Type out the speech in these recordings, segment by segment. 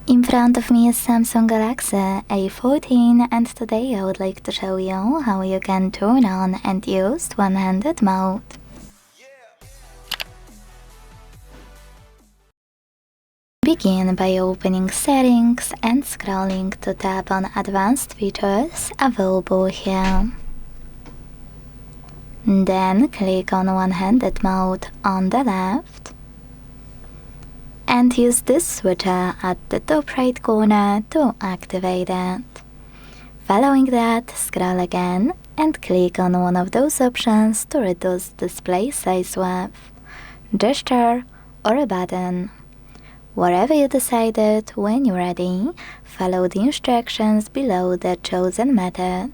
In front of me is Samsung Galaxy A14 and today I would like to show you how you can turn on and use one-handed mode. Begin by opening settings and scrolling to tap on advanced features available here. Then click on one-handed mode on the left and use this switcher at the top right corner to activate it. Following that, scroll again and click on one of those options to reduce display size width, gesture or a button. Whatever you decided, when you're ready, follow the instructions below the chosen method.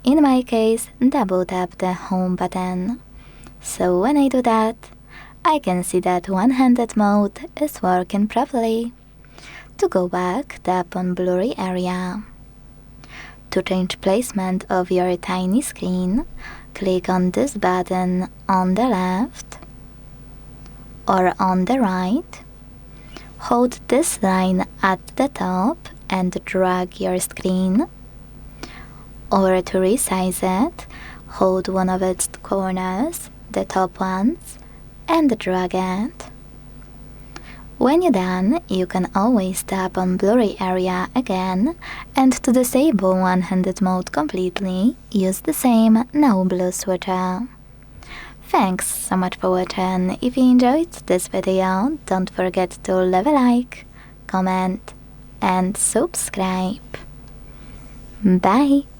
In my case, double tap the home button. So when I do that, I can see that one-handed mode is working properly. To go back, tap on blurry area. To change placement of your tiny screen, click on this button on the left or on the right. Hold this line at the top and drag your screen. Or to resize it, hold one of its corners, the top ones, and drag it. When you're done, you can always tap on blurry area again, and to disable one-handed mode completely, use the same no blue switcher. Thanks so much for watching. If you enjoyed this video, don't forget to leave a like, comment and subscribe. Bye!